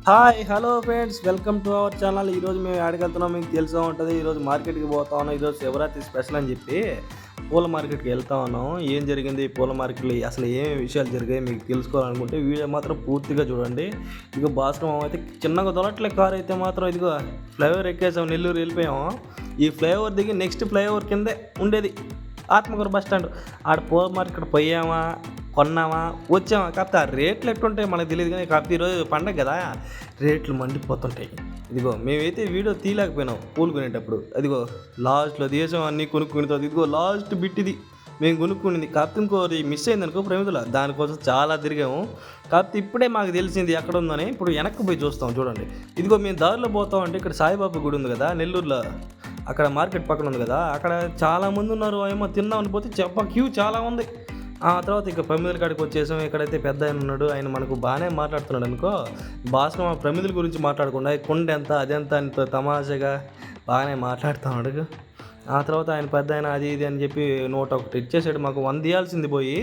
Hi hello friends, welcome to our channel. ఈరోజు మేము యాడికి వెళ్తున్నాం మీకు తెలిసే ఉంటుంది. ఈరోజు మార్కెట్కి పోతా ఉన్నాం. ఈరోజు శివరాత్రి స్పెషల్ అని చెప్పి పూల మార్కెట్కి వెళ్తా ఉన్నాం. ఏం జరిగింది పూల మార్కెట్లో, అసలు ఏమేమి విషయాలు జరిగాయి మీకు తెలుసుకోవాలనుకుంటే వీడియో మాత్రం పూర్తిగా చూడండి. ఇదిగో భాస్కరం అయితే చిన్నగా దొరట్లే కారు అయితే మాత్రం ఇదిగో ఫ్లైఓవర్ ఎక్కేసాం, నెల్లూరు వెళ్ళిపోయాము. ఈ ఫ్లైఓవర్ దిగి నెక్స్ట్ ఫ్లైఓవర్ కిందే ఉండేది ఆత్మకూరు బస్ స్టాండ్. ఆడ పూల మార్కెట్ పోయామా, కొన్నామా, వచ్చామా. కాకపోతే ఆ రేట్లు ఎట్లుంటాయి మనకు తెలియదు, కానీ కాకపోతే ఈరోజు పండగ కదా రేట్లు మండిపోతుంటాయి. ఇదిగో మేమైతే వీడియో తీయలేకపోయినాం పూలు కొనేటప్పుడు. అదిగో లాస్ట్లో దేశం అన్నీ కొనుక్కుని తర్వాత ఇదిగో లాస్ట్ బిట్ ఇది మేము కొనుక్కునింది. కాకపోతే ఇంకోటి మిస్ అయింది అనుకో ప్రమిదల, దానికోసం చాలా తిరిగాము. కాకపోతే ఇప్పుడే మాకు తెలిసింది ఎక్కడ ఉందని. ఇప్పుడు వెనక్కి పోయి చూస్తాం చూడండి. ఇదిగో మేము దారిలో పోతాం అంటే ఇక్కడ సాయిబాబా గుడి ఉంది కదా నెల్లూరులో, అక్కడ మార్కెట్ పక్కన ఉంది కదా, అక్కడ చాలామంది ఉన్నారు. ఏమో తిందామని పోతే క్యూ చాలా ఉంది. ఆ తర్వాత ఇక ప్రమిదల కాడికి వచ్చేసాం. ఇక్కడైతే పెద్ద ఆయన ఉన్నాడు, ఆయన మనకు బాగానే మాట్లాడుతున్నాడు అనుకో. భాస్కర్ ఆ ప్రమిదల గురించి మాట్లాడకుండా కుండ ఎంత అదెంత అంత తమాషగా బాగానే మాట్లాడుతున్నాడు. ఆ తర్వాత ఆయన పెద్ద ఆయన అది ఇది అని చెప్పి 101 ఇచ్చేసాడు. మాకు 100 ఇవ్వాల్సింది పోయి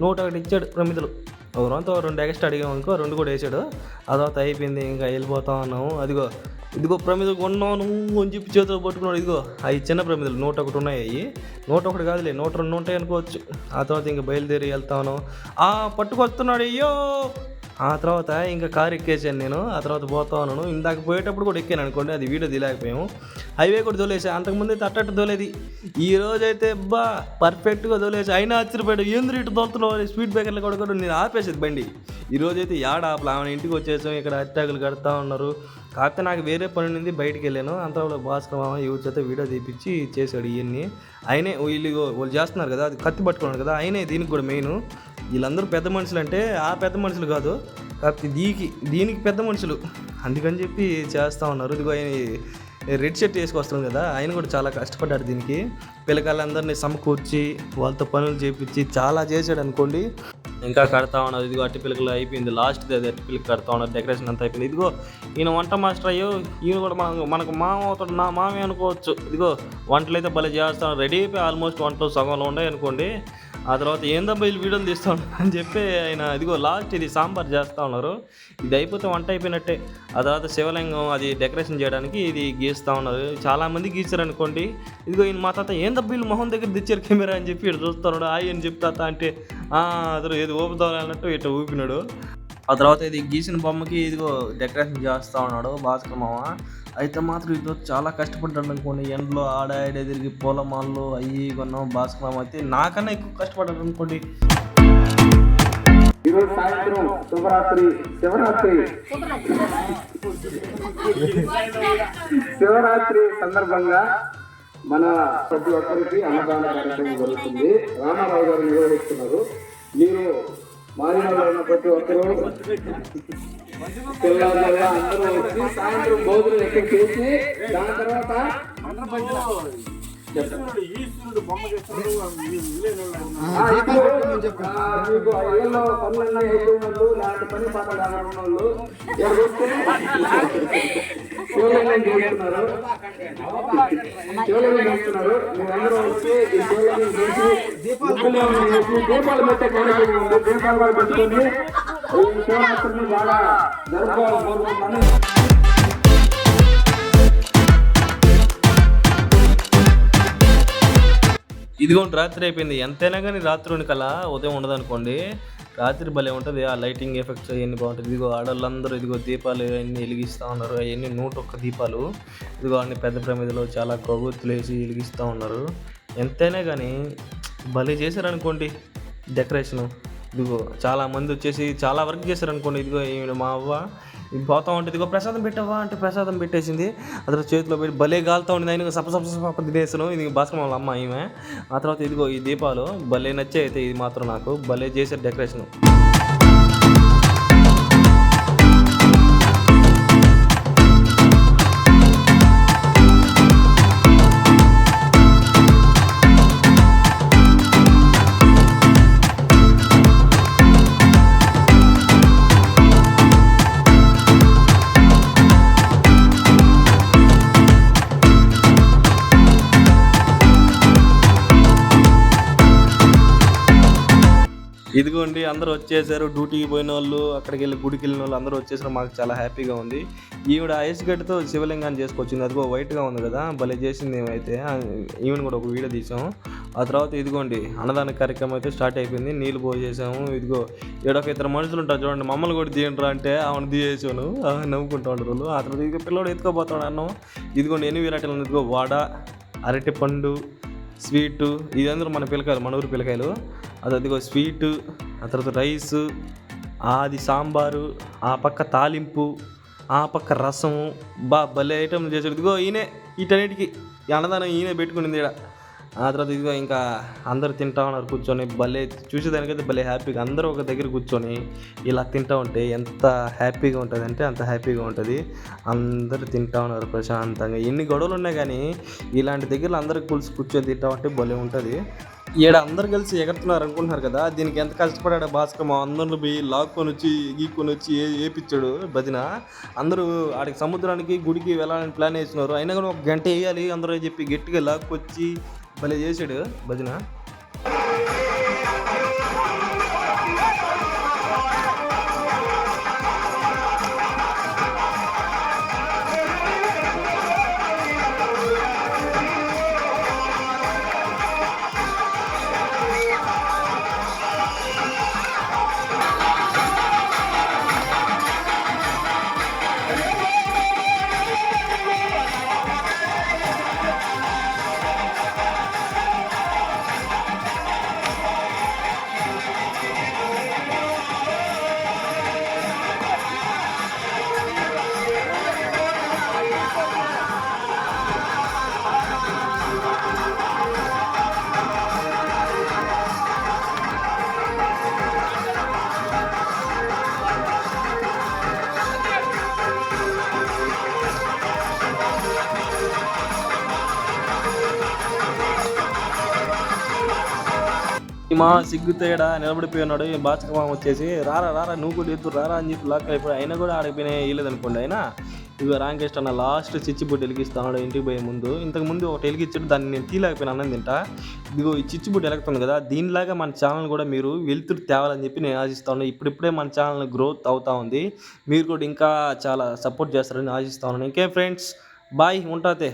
101 ఇచ్చాడు ప్రమిదలు. ఎవరంతా 2 ఎక్స్ట్రా అడిగాం అనుకో, 2 కూడా వేసాడు. ఆ తర్వాత అయిపోయింది, ఇంకా వెళ్ళిపోతా ఉన్నాము. ఇదిగో ప్రమిదలు కొన్నాను అని చెప్పి చేతిలో పట్టుకున్నాడు. ఇదిగో అవి చిన్న ప్రమిదలు 101 ఉన్నాయి. అవి 101 కాదులే, 102 ఉంటాయి అనుకోవచ్చు. ఆ తర్వాత ఇంకా బయలుదేరి వెళ్తాను. పట్టుకొస్తున్నాడు అయ్యో. ఆ తర్వాత ఇంకా కారు ఎక్కేసాను నేను. ఆ తర్వాత పోతా ఉన్నాను. ఇందాక పోయేటప్పుడు కూడా ఎక్కాను అనుకోండి, అది వీడియో తీయలేకపోయాము. హైవే కూడా తోలేసా, అంతకుముందు అయితే అట్టట్టు తోలేది. ఈ రోజైతే పర్ఫెక్ట్గా తోలేసి అయినా ఆశ్చర్యపోయాడు, ఏంద్ర ఇటు తోలుతున్నావు స్పీడ్ బ్రేకర్లు కూడా నేను ఆపేసేది బండి. ఈరోజైతే ఆపల ఆమె ఇంటికి వచ్చేసాం. ఇక్కడ అట్టాకులు కడతా ఉన్నారు. కాకపోతే నాకు వేరే పని ఉంది, బయటికి వెళ్ళాను. అంతలో భాస్కర్ మామ యూజ్ చేస్తే వీడియో తీపిచ్చి చేశాడు. ఇవన్నీ ఆయనే వాళ్ళు చేస్తున్నారు కదా, అది కత్తి పట్టుకున్నాడు కదా, ఆయనే దీనికి కూడా మెయిన్. వీళ్ళందరూ పెద్ద మనుషులు అంటే ఆ పెద్ద మనుషులు కాదు, కాకపోతే దీనికి పెద్ద మనుషులు అందుకని చెప్పి చేస్తూ ఉన్నారు. ఇదిగో ఆయన రెడ్ షర్ట్ వేసుకొస్తాం కదా, ఆయన కూడా చాలా కష్టపడ్డాడు దీనికి. పిల్లకాయలందరినీ సమకూర్చి వాళ్ళతో పనులు చేయించి చాలా చేశాడు అనుకోండి. ఇంకా కడతా ఉన్నారు. ఇదిగో అట్టి పిల్లకలు అయిపోయింది, లాస్ట్ అది అట్టి పిల్లకి కడతా ఉన్నారు. డెకరేషన్ అంతా అయిపోయింది. ఇదిగో ఈయన వంట మాస్టర్ అయ్యో, ఈయన కూడా మనకు మామ అవుతాడు, నా మామే అనుకోవచ్చు. ఇదిగో వంటలు అయితే భలే చేస్తాను, రెడీ అయిపోయి ఆల్మోస్ట్ వంటలు సగంలో ఉన్నాయి అనుకోండి. ఆ తర్వాత ఏందబ్బా వీళ్ళు వీడియోలు తీస్తూ ఉన్నారు అని చెప్పి ఆయన ఇదిగో లాస్ట్ ఇది సాంబార్ చేస్తూ ఉన్నారు. ఇది అయిపోతే వంట అయిపోయినట్టే. ఆ తర్వాత శివలింగం అది డెకరేషన్ చేయడానికి ఇది గీస్తూ ఉన్నారు. చాలామంది గీచారు అనుకోండి. ఇదిగో ఈయన మా తాత ఏందబ్బా వీళ్ళు మొహం దగ్గర తెచ్చారు కెమెరా అని చెప్పి ఇటు చూస్తున్నాడు. ఆయి అని చెప్తా అంటే అతను ఏది ఊపుతావు అన్నట్టు ఇట్లా ఊపినాడు. ఆ తర్వాత ఇది గీసిన బొమ్మకి ఇదిగో డెకరేషన్ చేస్తూ ఉన్నాడు భాస్కర్ మామ. అయితే మాత్రం ఇది చాలా కష్టపడ్డాడు అనుకోండి. ఎండలో ఆడే తిరిగి పూలమాల్లో అయ్యి కొన్నాం. భాస్కర్ మామ అయితే నాకన్నా ఎక్కువ కష్టపడ్డాడు అనుకోండి. ఈరోజు సాయంత్రం శివరాత్రి సందర్భంగా మన ప్రతి ఒక్కరికి అన్నదాన కార్యక్రమం జరుగుతుంది. రామారావు గారు నిర్వహిస్తున్నారు. మీరు మారినలో ఉన్న ప్రతి ఒక్కరూ పిల్లల అందరూ వచ్చి సాయంత్రం భోజనం ఎక్కడ చేసి దాని తర్వాత ఈశ్వరుడు బొమ్మ మీకు ఇళ్ళలో పనులన్నీ అయిపోయినోళ్ళు, లాంటి పని పాట కావాలన్న వాళ్ళు శివలింగం చేస్తున్నారు. మీరందరూ వచ్చి ఈ శివలింగం చేసి దీపాలు పెట్టే కార్యక్రమం ఉంది. దీపాలు పెట్టుకొని ఈ శివరాత్రిని బాగా జరుపుకోవాలని కోరుకుంటున్నాను. ఇదిగోండి రాత్రి అయిపోయింది. ఎంతైనా కానీ రాత్రి కల్లా ఉదయం ఉండదు అనుకోండి. రాత్రి భలే ఉంటుంది. ఆ లైటింగ్ ఎఫెక్ట్స్ అవన్నీ బాగుంటుంది. ఇదిగో ఆడవాళ్ళందరూ ఇదిగో దీపాలు అవన్నీ వెలిగిస్తూ ఉన్నారు. అవన్నీ 101 దీపాలు. ఇదిగో అన్ని పెద్ద ప్రమిదలో చాలా కొవ్వొత్తులు వేసి వెలిగిస్తూ ఉన్నారు. ఎంతైనా కానీ భలే చేశారనుకోండి డెకరేషను. ఇదిగో చాలామంది వచ్చేసి చాలా వర్క్ చేశారనుకోండి. ఇదిగో మా అవ్వ పోతా ఉంటుంది. ఇదిగో ప్రసాదం పెట్టావా అంటే ప్రసాదం పెట్టేసింది. అతను చేతిలో పెట్టి భలే గాలుతూ ఉండింది. ఆయన సప తినేసాను. ఇది భాస్కర్ వాళ్ళ అమ్మ ఈమె. ఆ తర్వాత ఇదిగో ఈ దీపాలు భలే నచ్చాయి. అయితే ఇది మాత్రం నాకు భలే చేశారు డెకరేషన్. ఇదిగోండి అందరూ వచ్చేసారు. డ్యూటీకి పోయిన వాళ్ళు, అక్కడికి వెళ్ళి గుడికి వెళ్ళిన వాళ్ళు అందరూ వచ్చేసారు. మాకు చాలా హ్యాపీగా ఉంది. ఈవిడ ఐస్ గడ్డతో శివలింగాన్ని చేసుకొచ్చింది. అదిగో వైట్గా ఉంది కదా, భలే చేసింది ఏమైతే. ఈవెన్ కూడా ఒక వీడియో తీసాము. ఆ తర్వాత ఇదిగోండి అన్నదాన కార్యక్రమం అయితే స్టార్ట్ అయిపోయింది. నీళ్ళు పోసేసాము. ఇదిగో ఏడొక ఇద్దరు మనుషులు ఉంటారు చూడండి, మమ్మల్ని కూడా తీయండిరా అంటే ఆమెను తీసేసాను. నవ్వుకుంటా ఉంటారు వాళ్ళు. ఆ తర్వాత ఇక పిల్లడు ఎత్తుకోపోతాడు అన్నం. ఇదిగోండి ఎన్ని విరాటలు, ఇదిగో వడ, అరటిపండు, స్వీటు, ఇదందరూ మన పిల్లకాయలు, మన ఊరు పిల్లకాయలు. అదిగో స్వీటు, ఆ తర్వాత రైసు, అది సాంబారు, ఆ పక్క తాలింపు, ఆ పక్క రసము, భలే ఐటమ్ చేసాడు. ఇదిగో ఈయనే వీటన్నిటికీ అన్నదానం ఈయనే పెట్టుకునింది ఇక్కడ. ఆ తర్వాత ఇదిగో ఇంకా అందరూ తింటా ఉన్నారు కూర్చొని. భలే చూసేదానికైతే భలే హ్యాపీగా అందరూ ఒక దగ్గర కూర్చొని ఇలా తింటూ ఉంటే ఎంత హ్యాపీగా ఉంటుంది అంటే అంత హ్యాపీగా ఉంటుంది. అందరూ తింటా ఉన్నారు ప్రశాంతంగా. ఎన్ని గొడవలు ఉన్నాయి కానీ ఇలాంటి దగ్గరలో అందరికి కూర్చొని తింటా ఉంటే భలే ఉంటుంది. ఈడ అందరు కలిసి ఎగరుతున్నారు అనుకుంటున్నారు కదా, దీనికి ఎంత కష్టపడాడు భాస్కర్. మా అందరిని పోయి లాక్కొని వచ్చి గీక్కొని వచ్చి వేపించాడు భజన. అందరూ ఆడికి సముద్రానికి గుడికి వెళ్ళాలని ప్లాన్ వేసినారు. అయినా కూడా ఒక గంట వేయాలి అందరూ చెప్పి గట్టిగా లాక్కొచ్చి భలే చేసాడు భజన. మా సిగ్గుతేడ నిలబడిపోయి ఉన్నాడు. భాస్కర్ మామ వచ్చేసి రారా రారా నువ్వు కూడా ఎత్తు రారా అని చెప్పి లాక్ అయిపోయి అయినా కూడా ఆడిపోయినా వేయలేదు అనుకోండి. అయినా ఇక రాంకేష్ అన్న లాస్ట్ చిచ్చుబుడ్డి వెలిగిస్తాడు ఇంటికి పోయే ముందు. ఇంతకుముందు ఒకటి వెలిగించాడు, దాన్ని నేను తీయలేకపోయినా అన్నం తింటా. ఇదిగో ఈ చిచ్చుబుడ్డి వెలుగుతుంది కదా, దీనిలాగా మన ఛానల్ కూడా మీరు వెలుతురు తేవాలని చెప్పి నేను ఆశిస్తాను. ఇప్పుడిప్పుడే మన ఛానల్ గ్రోత్ అవుతా ఉంది. మీరు కూడా ఇంకా చాలా సపోర్ట్ చేస్తారని ఆశిస్తాను. ఇంకేం ఫ్రెండ్స్, బాయ్, ఉంటాతే.